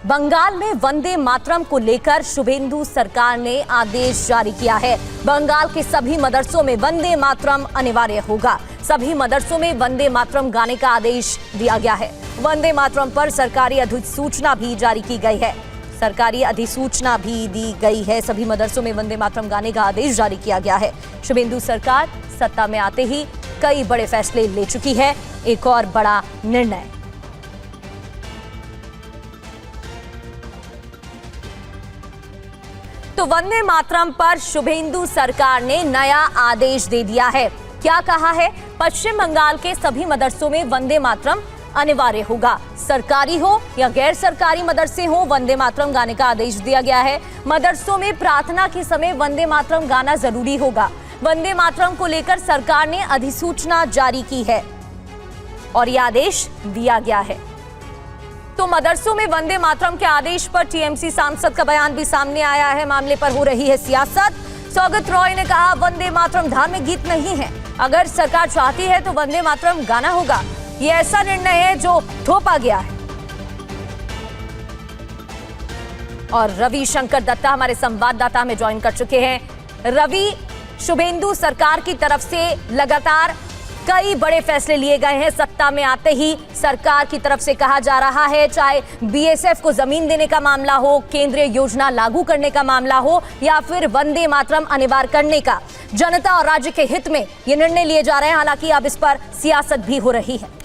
बंगाल में वंदे मातरम को लेकर शुभेंदु सरकार ने आदेश जारी किया है। बंगाल के सभी मदरसों में वंदे मातरम अनिवार्य होगा। सभी मदरसों में वंदे मातरम गाने का आदेश दिया गया है। वंदे मातरम पर सरकारी अधिसूचना भी जारी की गई है। सरकारी अधिसूचना भी दी गई है। सभी मदरसों में वंदे मातरम गाने का आदेश जारी किया गया है। शुभेंदु सरकार सत्ता में आते ही कई बड़े फैसले ले चुकी है। एक और बड़ा निर्णय। तो वंदे मातरम पर शुभेंदु सरकार ने नया आदेश दे दिया है। क्या कहा है? पश्चिम बंगाल के सभी मदरसों में वंदे मातरम अनिवार्य होगा। सरकारी हो या गैर सरकारी मदरसे हो, वंदे मातरम गाने का आदेश दिया गया है। मदरसों में प्रार्थना के समय वंदे मातरम गाना जरूरी होगा। वंदे मातरम को लेकर सरकार ने अधिसूचना जारी की है और यह आदेश दिया गया है। तो मदरसों में वंदे मातरम के आदेश पर टीएमसी सांसद का बयान भी सामने आया है। मामले पर हो रही है सियासत। सौगत रॉय ने कहा, वंदे मातरम धार्मिक गीत नहीं है। अगर सरकार चाहती है तो वंदे मातरम गाना होगा। यह ऐसा निर्णय है जो थोपा गया है। और रवि शंकर दत्ता हमारे संवाददाता में ज्वाइन कर चुके हैं। रवि, शुभेंदु सरकार की तरफ से लगातार कई बड़े फैसले लिए गए हैं। सत्ता में आते ही सरकार की तरफ से कहा जा रहा है, चाहे बीएसएफ को जमीन देने का मामला हो, केंद्रीय योजना लागू करने का मामला हो या फिर वंदे मातरम अनिवार्य करने का, जनता और राज्य के हित में ये निर्णय लिए जा रहे हैं। हालांकि अब इस पर सियासत भी हो रही है।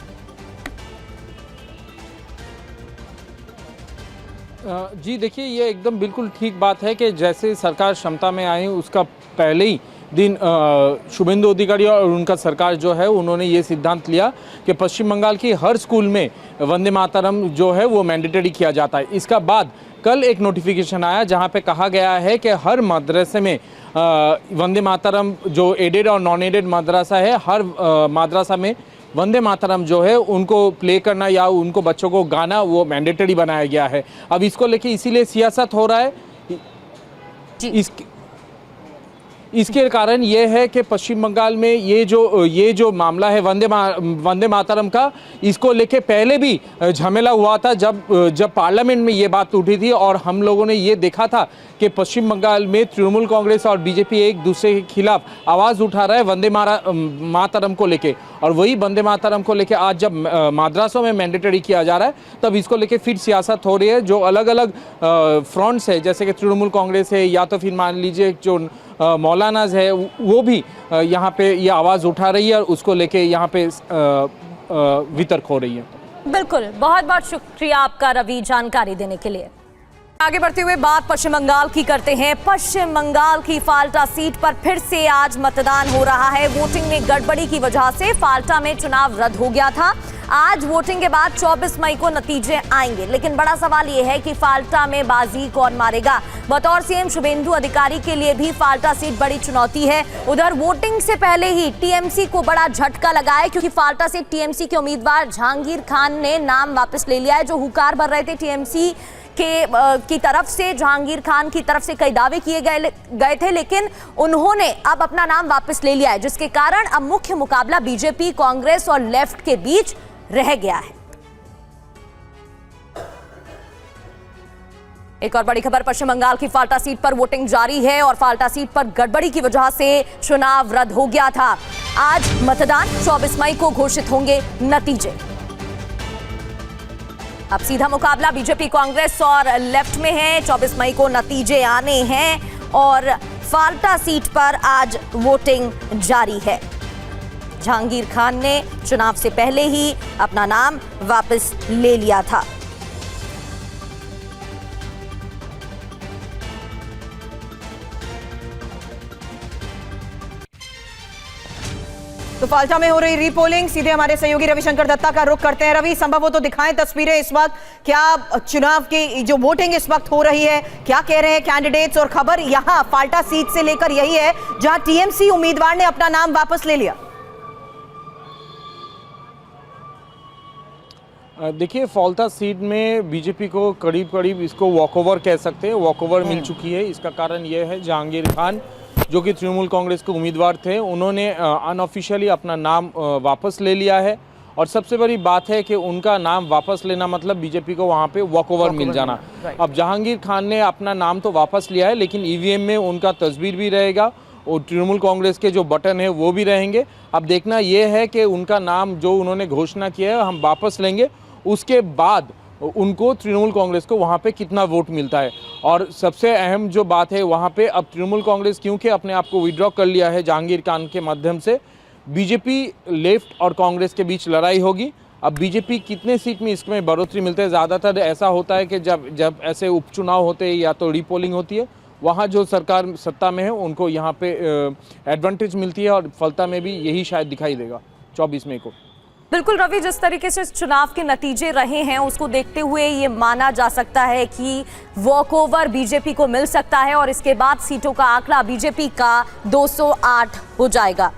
जी देखिए, ये एकदम बिल्कुल ठीक बात है कि जैसे सरकार क्षमता में आई उसका पहले ही दिन शुभेंदु अधिकारी और उनका सरकार जो है उन्होंने ये सिद्धांत लिया कि पश्चिम बंगाल की हर स्कूल में वंदे मातरम जो है वो मैंडेटरी किया जाता है। इसका बाद कल एक नोटिफिकेशन आया जहां पे कहा गया है कि हर मदरसे में वंदे मातरम, जो एडेड और नॉन एडेड मदरसा है, हर मदरसा में वंदे मातरम जो है उनको प्ले करना या उनको बच्चों को गाना वो मैंडेटरी बनाया गया है। अब इसको लेके इसीलिए सियासत हो रहा है। इसके कारण ये है कि पश्चिम बंगाल में ये जो मामला है वंदे मातरम का, इसको लेके पहले भी झमेला हुआ था जब पार्लियामेंट में ये बात उठी थी और हम लोगों ने ये देखा था कि पश्चिम बंगाल में तृणमूल कांग्रेस और बीजेपी एक दूसरे के खिलाफ आवाज़ उठा रहा है वंदे मातरम को लेके। और वही वंदे मातरम को लेके आज जब मदरसों में मैंडेटरी किया जा रहा है तब इसको लेके फिर सियासत हो रही है। जो अलग अलग फ्रंट्स है, जैसे कि तृणमूल कांग्रेस है या तो फिर मान लीजिए जो मौलानाज है, वो भी यहाँ पे ये आवाज़ उठा रही है और उसको लेके यहाँ पे वितर्क हो रही है। बिल्कुल, बहुत बहुत शुक्रिया आपका रवि, जानकारी देने के लिए। आगे बढ़ते हुए बात पश्चिम बंगाल की करते हैं। पश्चिम बंगाल की फाल्टा सीट पर फिर से आज मतदान हो रहा है। वोटिंग में गड़बड़ी की वजह से फाल्टा में चुनाव रद्द हो गया था। आज वोटिंग के बाद 24 मई को नतीजे आएंगे, लेकिन बड़ा सवाल यह है कि फाल्टा में बाजी कौन मारेगा। बतौर सीएम शुभेंदु अधिकारी के लिए भी फाल्टा सीट बड़ी चुनौती है। उधर वोटिंग से पहले ही टीएमसी को बड़ा झटका लगा है, क्योंकि फाल्टा से टीएमसी के उम्मीदवार जहांगीर खान ने नाम वापस ले लिया है। जो हुकार भर रहे थे टीएमसी की तरफ से, जहांगीर खान की तरफ से कई दावे किए गए थे, लेकिन उन्होंने अब अपना नाम वापस ले लिया है, जिसके कारण अब मुख्य मुकाबला बीजेपी, कांग्रेस और लेफ्ट के बीच रह गया है। एक और बड़ी खबर, पश्चिम बंगाल की फाल्टा सीट पर वोटिंग जारी है और फाल्टा सीट पर गड़बड़ी की वजह से चुनाव रद्द हो गया था। आज मतदान, 24 मई को घोषित होंगे नतीजे। अब सीधा मुकाबला बीजेपी, कांग्रेस और लेफ्ट में है। 24 मई को नतीजे आने हैं और फाल्टा सीट पर आज वोटिंग जारी है। जहांगीर खान ने चुनाव से पहले ही अपना नाम वापस ले लिया था। तो फाल्टा में हो रही रीपोलिंग, सीधे हमारे सहयोगी रविशंकर दत्ता का रुख करते हैं। रवि, संभव हो तो दिखाएं तस्वीरें इस वक्त। क्या चुनाव की जो वोटिंग इस वक्त हो रही है, क्या कह रहे हैं कैंडिडेट्स? और खबर यहां फाल्टा सीट से लेकर यही है जहां टीएमसी उम्मीदवार ने अपना नाम वापस ले लिया। देखिए, फाल्टा सीट में बीजेपी को करीब करीब इसको वॉकओवर कह सकते हैं, वॉकओवर मिल चुकी है। इसका कारण यह है जहांगीर खान जो कि तृणमूल कांग्रेस के उम्मीदवार थे, उन्होंने अनऑफिशियली अपना नाम वापस ले लिया है और सबसे बड़ी बात है कि उनका नाम वापस लेना मतलब बीजेपी को वहाँ पे वॉकओवर मिल जाना। अब जहांगीर खान ने अपना नाम तो वापस लिया है, लेकिन ईवीएम में उनका तस्वीर भी रहेगा और तृणमूल कांग्रेस के जो बटन है वो भी रहेंगे। अब देखना ये है कि उनका नाम जो उन्होंने घोषणा किया है हम वापस लेंगे, उसके बाद उनको तृणमूल कांग्रेस को वहाँ पे कितना वोट मिलता है। और सबसे अहम जो बात है वहाँ पे, अब तृणमूल कांग्रेस क्योंकि अपने आप को विड्रॉ कर लिया है जहांगीर खान के माध्यम से, बीजेपी लेफ्ट और कांग्रेस के बीच लड़ाई होगी। अब बीजेपी कितने सीट में इसमें बढ़ोतरी मिलते हैं, ज़्यादातर ऐसा होता है कि जब ऐसे उपचुनाव होते हैं या तो रीपोलिंग होती है, वहाँ जो सरकार सत्ता में है उनको यहाँ पे एडवांटेज मिलती है और फलता में भी यही शायद दिखाई देगा 24 मई को। बिल्कुल रवि, जिस तरीके से चुनाव के नतीजे रहे हैं उसको देखते हुए ये माना जा सकता है कि वॉकओवर बीजेपी को मिल सकता है और इसके बाद सीटों का आंकड़ा बीजेपी का 208 हो जाएगा।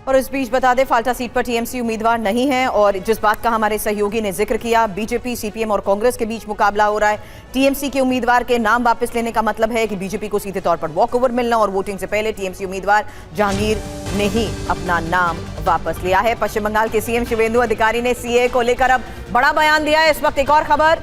और इस बीच बता दें, फाल्टा सीट पर टीएमसी उम्मीदवार नहीं है और जिस बात का हमारे सहयोगी ने जिक्र किया, बीजेपी, सीपीएम और कांग्रेस के बीच मुकाबला हो रहा है। टीएमसी के उम्मीदवार के नाम वापस लेने का मतलब है कि बीजेपी को सीधे तौर पर वॉकओवर मिलना और वोटिंग से पहले टीएमसी उम्मीदवार जहांगीर ने ही अपना नाम वापस लिया है। पश्चिम बंगाल के सीएम शिवेंदु अधिकारी ने सीए को लेकर अब बड़ा बयान दिया है। इस वक्त एक और खबर